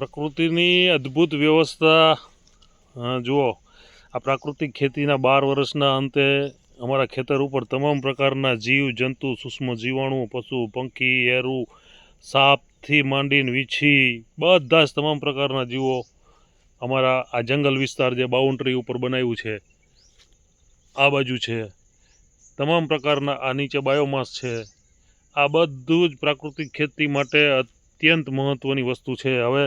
પ્રકૃતિની અદ્ભુત વ્યવસ્થા જુઓ. આ પ્રાકૃતિક ખેતીના 12 વર્ષના અંતે અમારા ખેતર ઉપર તમામ પ્રકારના જીવ જંતુ સૂક્ષ્મ જીવાણુ પશુ પંખી એરું સાપથી માંડીને વીછી બધા જ તમામ પ્રકારના જીવો અમારા આ જંગલ વિસ્તાર જે બાઉન્ડ્રી ઉપર બનાવ્યું છે આ બાજુ છે, તમામ પ્રકારના આ નીચે બાયોમાસ છે. આ બધું જ પ્રાકૃતિક ખેતી માટે અત્યંત મહત્ત્વની વસ્તુ છે. હવે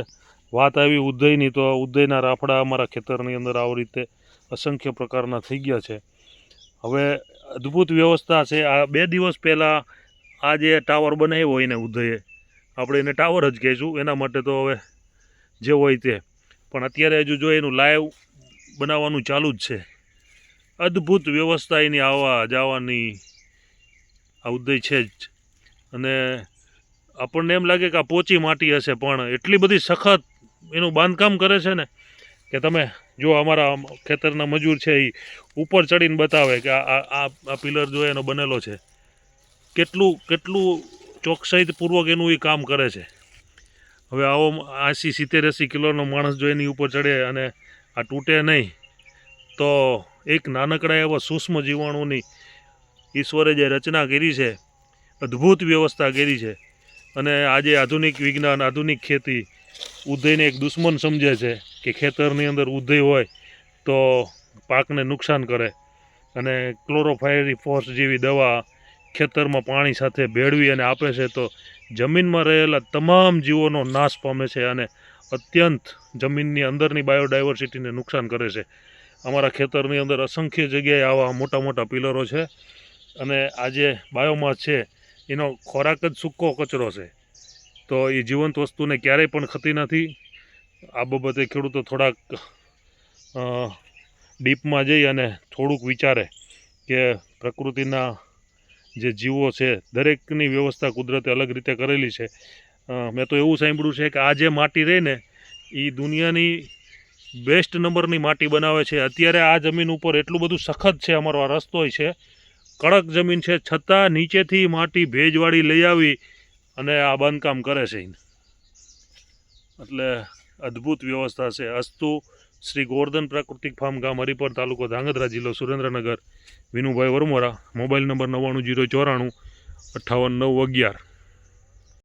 વાત આવી ઉદયની, તો ઉદયના રાફડા અમારા ખેતરની અંદર આવી રીતે અસંખ્ય પ્રકારના થઈ ગયા છે. હવે અદ્ભુત વ્યવસ્થા છે. આ 2 દિવસ પહેલાં આ જે ટાવર બનાવ્યો એને ઉદયે, આપણે એને ટાવર જ કહીશું, એના માટે તો હવે જે હોય તે, પણ અત્યારે હજુ જો એનું લાઈવ બનાવવાનું ચાલુ જ છે. અદ્ભુત વ્યવસ્થા એની આવવા જવાની આ ઉદય છે જ. અને આપણને એમ લાગે કે આ પોચી માટી હશે, પણ એટલી બધી સખત એનું બાંધકામ કરે છે ને કે તમે જો અમારા ખેતરના મજૂર છે એ ઉપર ચડીને બતાવે કે આ પિલર જો એનો બનેલો છે, કેટલું ચોકસાઈપૂર્વક એનું એ કામ કરે છે. હવે આવો 80-70-80 કિલોનો માણસ જો એની ઉપર ચડે અને આ તૂટે નહીં, તો એક નાનકડા એવા સૂક્ષ્મ જીવાણુની ઈશ્વરે જે રચના કરી છે, અદ્ભુત વ્યવસ્થા કરી છે. અને આજે આધુનિક વિજ્ઞાન, આધુનિક ખેતી ઉદયને એક દુશ્મન સમજે છે કે ખેતરની અંદર ઉદય હોય તો પાકને નુકસાન કરે, અને ક્લોરોફાયરીફોસ જેવી દવા ખેતરમાં પાણી સાથે ભેળવી અને આપે છે, તો જમીનમાં રહેલા તમામ જીવોનો નાશ પામે છે અને અત્યંત જમીનની અંદરની બાયોડાયવર્સિટીને નુકસાન કરે છે. અમારા ખેતરની અંદર અસંખ્ય જગ્યાએ આવા મોટા મોટા પિલરો છે. અને આ જે બાયોમાસ છે એનો ખોરાક જ સૂકો કચરો છે, તો એ જીવંત વસ્તુને ક્યારેય પણ ખતી નથી. આ બાબતે ખેડૂતો થોડાક ડીપમાં જઈ અને થોડુંક વિચારે કે પ્રકૃતિના જે જીવો છે દરેકની વ્યવસ્થા કુદરતે અલગ રીતે કરેલી છે. મેં તો એવું સાંભળ્યું છે કે આ જે માટી રહી ને એ દુનિયાની બેસ્ટ નંબરની માટી બનાવે છે. અત્યારે આ જમીન ઉપર એટલું બધું સખત છે, અમારો આ રસ્તો છે, કડક જમીન છે, છતાં નીચેથી માટી ભેજવાળી લઈ આવી અને આ બાંધકામ કરે છે. એટલે અદ્ભુત વ્યવસ્થા છે. અસ્તુ શ્રી ગોવર્ધન પ્રાકૃતિક ફાર્મ, ગામ હરિપર, તાલુકો ધાંગધ્રા, જિલ્લો સુરેન્દ્રનગર. વિનુભાઈ વરમોરા. Mobile number 99 094 58 9 11.